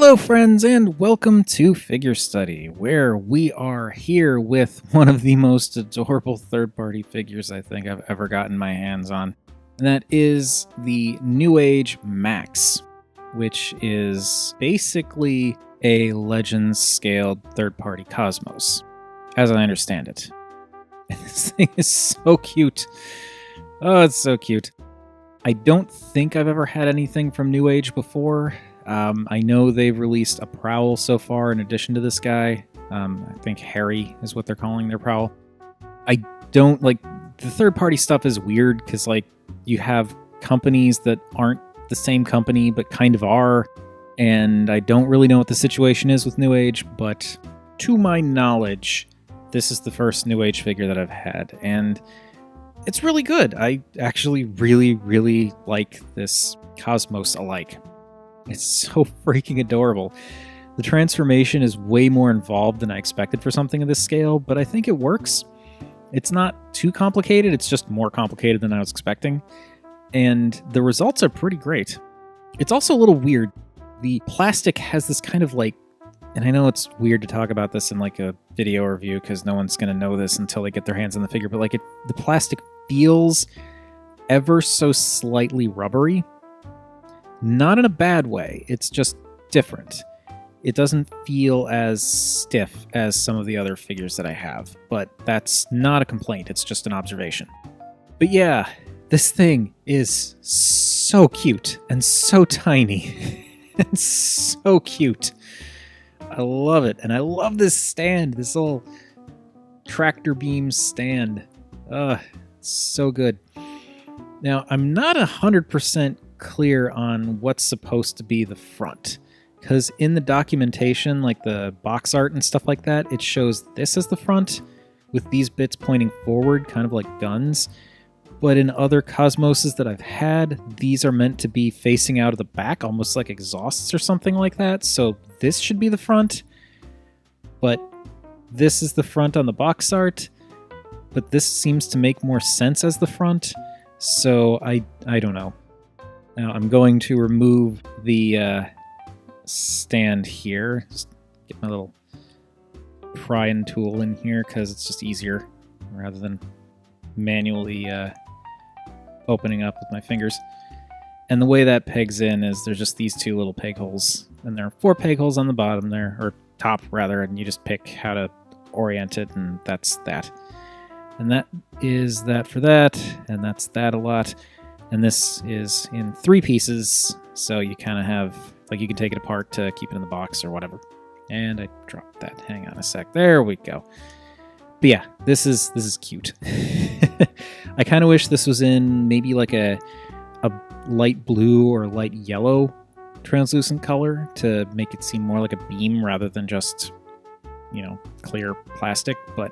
Hello, friends, and welcome to Figure Study, where we are here with one of the most adorable third-party figures I think I've ever gotten my hands on, and that is the New Age Max, which is basically a Legends-scaled third-party Cosmos, as I understand it. And this thing is so cute. Oh, it's so cute. I don't think I've ever had anything from New Age before. I know they've released a Prowl so far in addition to this guy. I think Harry is what they're calling their Prowl. I don't like the third-party stuff is weird because like you have companies that aren't the same company but kind of are, and I don't really know what the situation is with New Age, but to my knowledge, this is the first New Age figure that I've had, and it's really good. I actually really like this Cosmos alike. It's so freaking adorable. The transformation is way more involved than I expected for something of this scale, but I think it works. It's not too complicated, it's just more complicated than I was expecting. And the results are pretty great. It's also a little weird. The plastic has this kind of like, and I know it's weird to talk about this in like a video review because no one's going to know this until they get their hands on the figure, but like the plastic feels ever so slightly rubbery. Not in a bad way, it's just different. It doesn't feel as stiff as some of the other figures that I have, but that's not a complaint, it's just an observation. But yeah, this thing is so cute and so tiny and so cute. I love it, and I love this stand, this little tractor beam stand. It's so good. Now, I'm not 100% clear on what's supposed to be the front, because in the documentation, like the box art and stuff like that, it shows this as the front with these bits pointing forward, kind of like guns. But in other Cosmoses that I've had, these are meant to be facing out of the back, almost like exhausts or something like that. So this should be the front, but this is the front on the box art, but this seems to make more sense as the front. So I don't know. Now I'm going to remove the stand here. Just get my little prying tool in here because it's just easier rather than manually opening up with my fingers. And the way that pegs in is there's just these two little peg holes, and there are 4 peg holes on the bottom there, or top rather, and you just pick how to orient it, and that's that. And that is that for that, and that's that a lot. And this is in 3 pieces, so you kind of have, like you can take it apart to keep it in the box or whatever. And I dropped that. Hang on a sec. There we go. But yeah, this is cute. I kind of wish this was in maybe like a light blue or light yellow translucent color to make it seem more like a beam rather than just, you know, clear plastic, but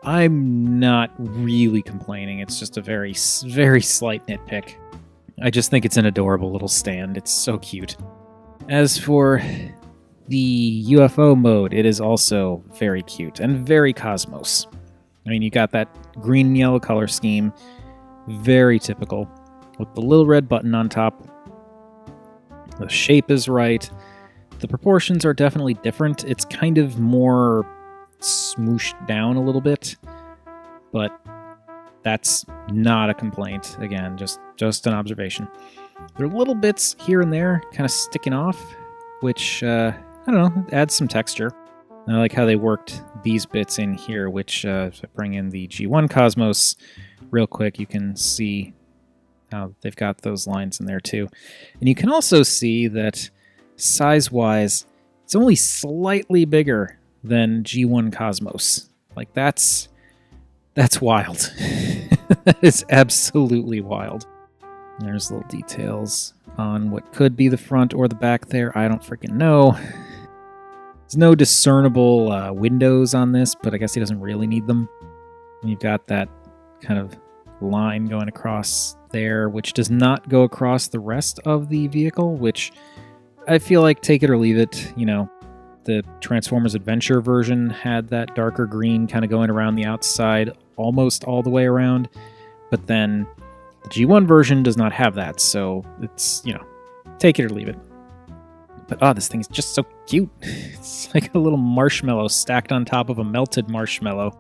I'm not really complaining. It's just a very slight nitpick. I just think it's an adorable little stand. It's so cute. As for the UFO mode, it is also very cute and very Cosmos. I mean, you got that green and yellow color scheme, very typical, with the little red button on top. The shape is right. The proportions are definitely different. It's kind of more smooshed down a little bit, but that's not a complaint. Again, just an observation. There are little bits here and there kind of sticking off, which I don't know, adds some texture. I like how they worked these bits in here, which if I bring in the G1 Cosmos real quick, you can see how they've got those lines in there too. And you can also see that size-wise, it's only slightly bigger than G1 Cosmos. Like that's wild. That is absolutely wild. There's little details on what could be the front or the back there. I don't freaking know. There's no discernible windows on this, but I guess he doesn't really need them. And you've got that kind of line going across there, which does not go across the rest of the vehicle, which I feel like take it or leave it, you know. The Transformers Adventure version had that darker green kind of going around the outside almost all the way around, but then the G1 version does not have that, so it's, you know, take it or leave it. But oh, this thing's just so cute. It's like a little marshmallow stacked on top of a melted marshmallow.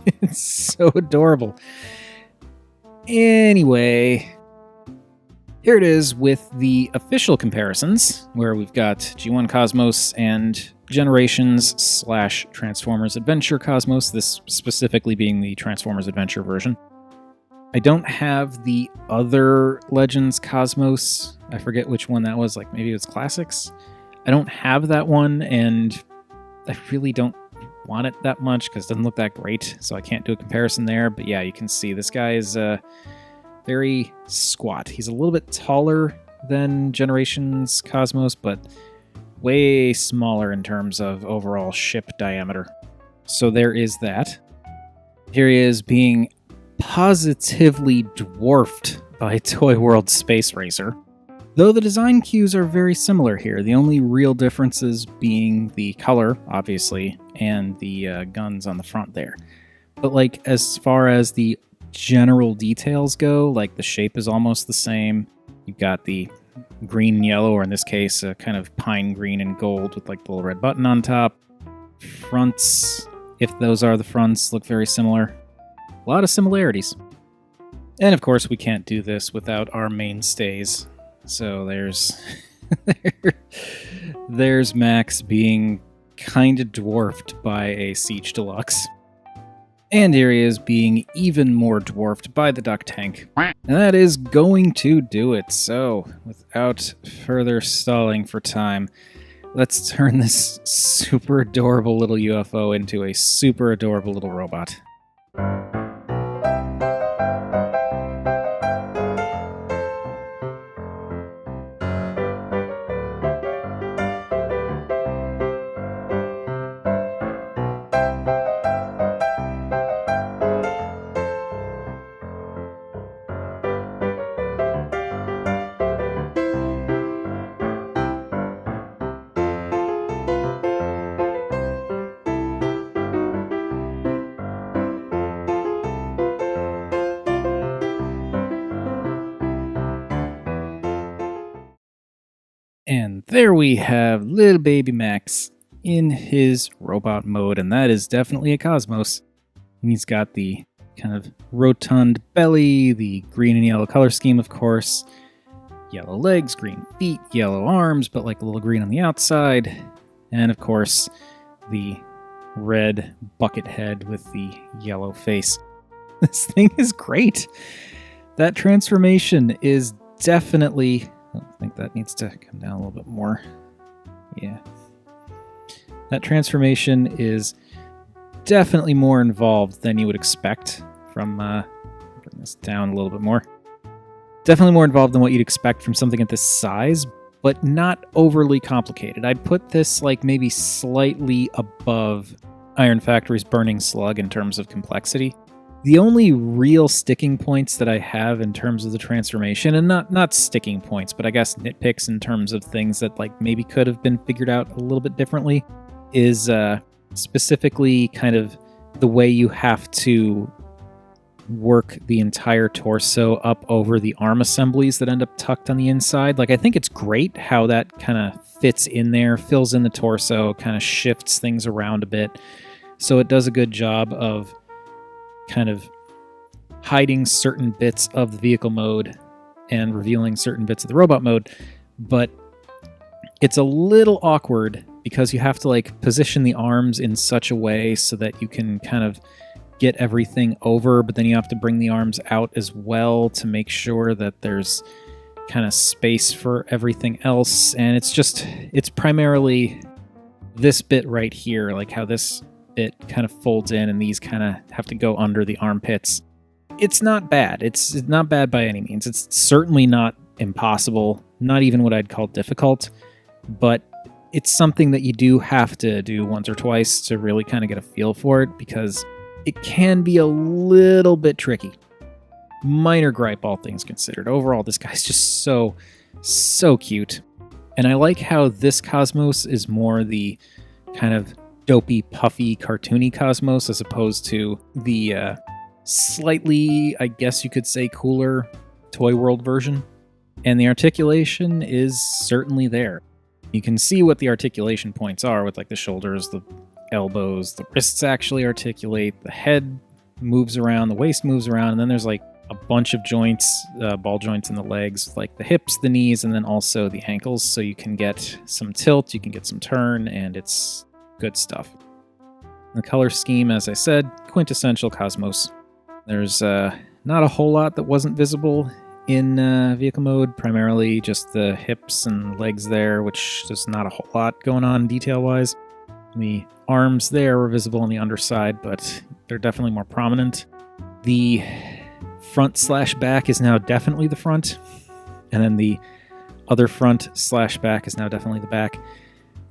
It's so adorable. Anyway, here it is with the official comparisons, where we've got G1 Cosmos and Generations / Transformers Adventure Cosmos, this specifically being the Transformers Adventure version. I don't have the other Legends Cosmos. I forget which one that was, like maybe it was Classics. I don't have that one, and I really don't want it that much because it doesn't look that great, so I can't do a comparison there. But yeah, you can see this guy is very squat. He's a little bit taller than Generations Cosmos, but way smaller in terms of overall ship diameter. So there is that. Here he is being positively dwarfed by Toy World Space Racer. Though the design cues are very similar here, the only real differences being the color, obviously, and the guns on the front there. But like as far as the general details go, like the shape is almost the same. You've got the green and yellow, or in this case, a kind of pine green and gold with like the little red button on top. Fronts, if those are the fronts, look very similar. A lot of similarities. And of course, we can't do this without our mainstays. So there's there's Max being kind of dwarfed by a Siege Deluxe. And here he is being even more dwarfed by the Duck Tank. And that is going to do it. So, without further stalling for time, let's turn this super adorable little UFO into a super adorable little robot. And there we have little baby Max in his robot mode, and that is definitely a Cosmos. And he's got the kind of rotund belly, the green and yellow color scheme, of course, yellow legs, green feet, yellow arms, but like a little green on the outside, and of course, the red bucket head with the yellow face. This thing is great. That transformation is definitely... I think that needs to come down a little bit more. Yeah. That transformation is definitely more involved than you would expect from... bring this down a little bit more. Definitely more involved than what you'd expect from something at this size, but not overly complicated. I'd put this like maybe slightly above Iron Factory's Burning Slug in terms of complexity. The only real sticking points that I have in terms of the transformation, and not sticking points, but I guess nitpicks in terms of things that like maybe could have been figured out a little bit differently, is specifically kind of the way you have to work the entire torso up over the arm assemblies that end up tucked on the inside. Like, I think it's great how that kind of fits in there, fills in the torso, kind of shifts things around a bit. So it does a good job of kind of hiding certain bits of the vehicle mode and revealing certain bits of the robot mode, but it's a little awkward because you have to like position the arms in such a way so that you can kind of get everything over, but then you have to bring the arms out as well to make sure that there's kind of space for everything else. And it's primarily this bit right here, like how this bit kind of folds in and these kind of have to go under the armpits. It's not bad. It's not bad by any means. It's certainly not impossible, not even what I'd call difficult, but it's something that you do have to do once or twice to really kind of get a feel for it, because it can be a little bit tricky. Minor gripe, all things considered. Overall, this guy's just so cute. And I like how this Cosmos is more the kind of dopey, puffy, cartoony Cosmos as opposed to the slightly, I guess you could say, cooler Toy World version. And the articulation is certainly there. You can see what the articulation points are with like the shoulders, the elbows, the wrists actually articulate, the head moves around, the waist moves around, and then there's like a bunch of joints, ball joints in the legs, like the hips, the knees, and then also the ankles. So you can get some tilt, you can get some turn, and it's good stuff. The color scheme, as I said, quintessential Cosmos. There's not a whole lot that wasn't visible in vehicle mode, primarily just the hips and legs there, which there's not a whole lot going on detail-wise. The arms there were visible on the underside, but they're definitely more prominent. The front/back is now definitely the front, and then the other front/back is now definitely the back.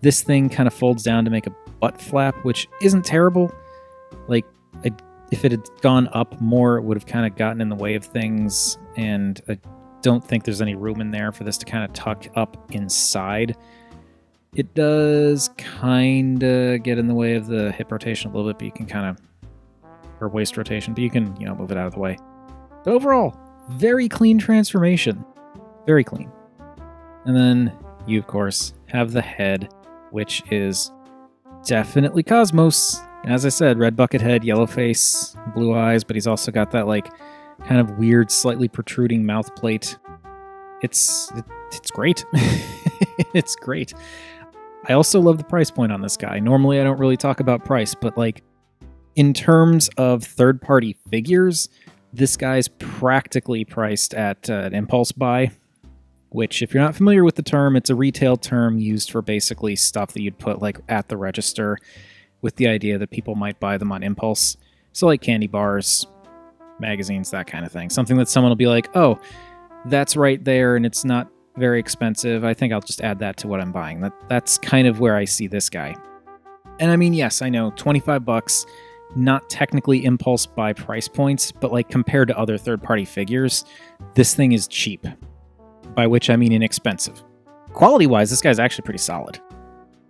This thing kind of folds down to make a butt flap, which isn't terrible. Like, if it had gone up more, it would have kind of gotten in the way of things, and I don't think there's any room in there for this to kind of tuck up inside. It does kind of get in the way of the hip rotation a little bit, but you can kind of, or waist rotation, but you can, move it out of the way. But overall, very clean transformation. Very clean. And then you, of course, have the head, which is definitely Cosmos. As I said, red bucket head, yellow face, blue eyes, but he's also got that like kind of weird, slightly protruding mouth plate. It's great. It's great. I also love the price point on this guy. Normally I don't really talk about price, but like in terms of third-party figures, this guy's practically priced at an impulse buy, which if you're not familiar with the term, it's a retail term used for basically stuff that you'd put like at the register with the idea that people might buy them on impulse. So like candy bars, magazines, that kind of thing. Something that someone will be like, oh, that's right there and it's not very expensive. I think I'll just add that to what I'm buying. That's kind of where I see this guy. And I mean, yes, I know, $25, not technically impulse buy price points, but like compared to other third-party figures, this thing is cheap. By which I mean inexpensive. Quality-wise, this guy's actually pretty solid.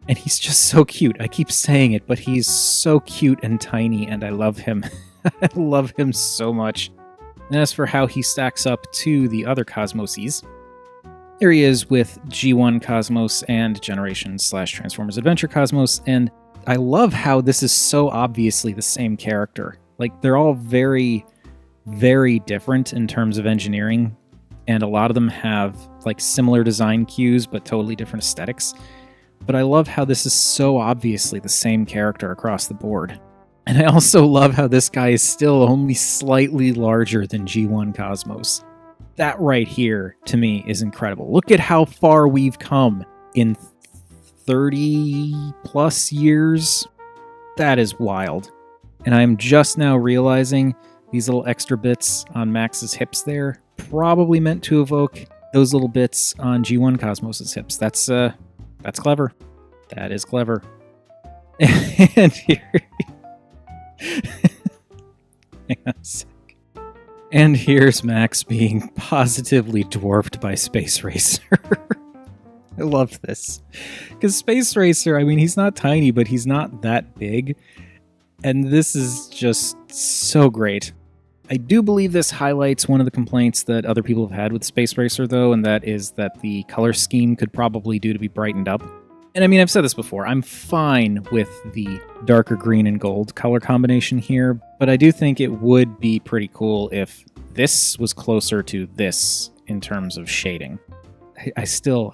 And he's just so cute. I keep saying it, but he's so cute and tiny, and I love him. I love him so much. And as for how he stacks up to the other Cosmoses, here he is with G1 Cosmos and Generation/Transformers Adventure Cosmos, and I love how this is so obviously the same character. Like, they're all very, very different in terms of engineering, and a lot of them have like similar design cues, but totally different aesthetics. But I love how this is so obviously the same character across the board. And I also love how this guy is still only slightly larger than G1 Cosmos. That right here, to me, is incredible. Look at how far we've come in 30 plus years. That is wild. And I'm just now realizing these little extra bits on Max's hips there probably meant to evoke those little bits on G1 Cosmos's hips. That's clever. That is clever. And here... Hang on a sec. And here's Max being positively dwarfed by Space Racer. I love this. Because Space Racer, I mean, he's not tiny, but he's not that big. And this is just so great. I do believe this highlights one of the complaints that other people have had with Space Racer, though, and that is that the color scheme could probably do to be brightened up. And I mean, I've said this before, I'm fine with the darker green and gold color combination here, but I do think it would be pretty cool if this was closer to this in terms of shading. I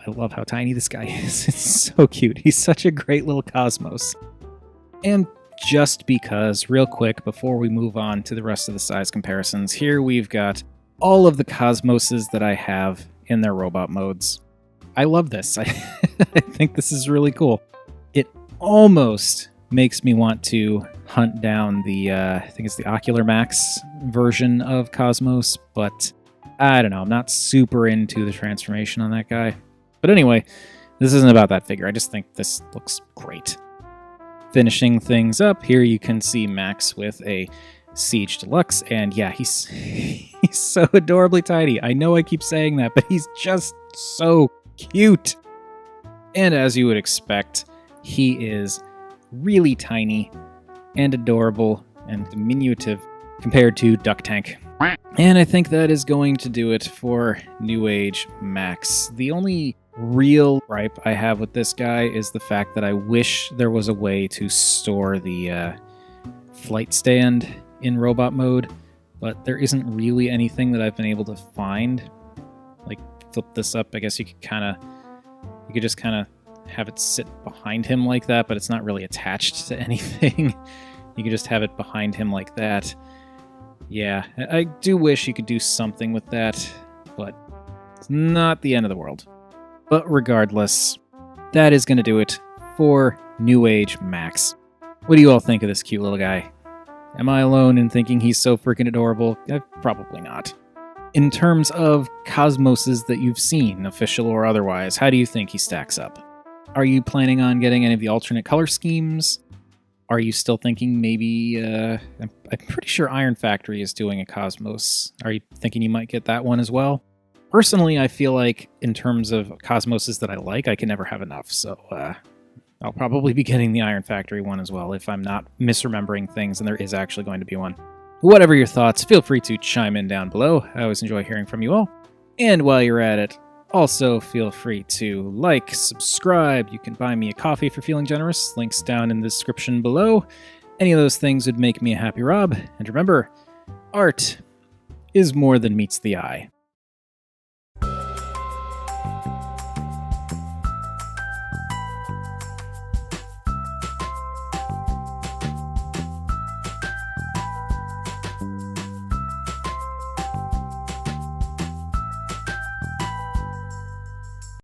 love how tiny this guy is. It's so cute. He's such a great little Cosmos. And just because, real quick, before we move on to the rest of the size comparisons, here we've got all of the Cosmoses that I have in their robot modes. I love this. I think this is really cool. It almost makes me want to hunt down the, I think it's the Ocular Max version of Cosmos, but I don't know. I'm not super into the transformation on that guy. But anyway, this isn't about that figure. I just think this looks great. Finishing things up, here you can see Max with a Siege Deluxe, and yeah, he's so adorably tiny. I know I keep saying that, but he's just so cute. And as you would expect, he is really tiny and adorable and diminutive compared to Duck Tank. And I think that is going to do it for New Age Max. The only real gripe I have with this guy is the fact that I wish there was a way to store the flight stand in robot mode, but there isn't really anything that I've been able to find. Like, flip this up, I guess you could just kind of have it sit behind him like that, but it's not really attached to anything. You could just have it behind him like that. Yeah, I do wish you could do something with that, but it's not the end of the world. But regardless, that is going to do it for New Age Max. What do you all think of this cute little guy? Am I alone in thinking he's so freaking adorable? Probably not. In terms of cosmoses that you've seen, official or otherwise, how do you think he stacks up? Are you planning on getting any of the alternate color schemes? Are you still thinking maybe, I'm pretty sure Iron Factory is doing a Cosmos. Are you thinking you might get that one as well? Personally, I feel like in terms of Cosmoses that I like, I can never have enough. So I'll probably be getting the Iron Factory one as well if I'm not misremembering things and there is actually going to be one. Whatever your thoughts, feel free to chime in down below. I always enjoy hearing from you all. And while you're at it, also feel free to like, subscribe. You can buy me a coffee for feeling generous. Links down in the description below. Any of those things would make me a happy Rob. And remember, art is more than meets the eye.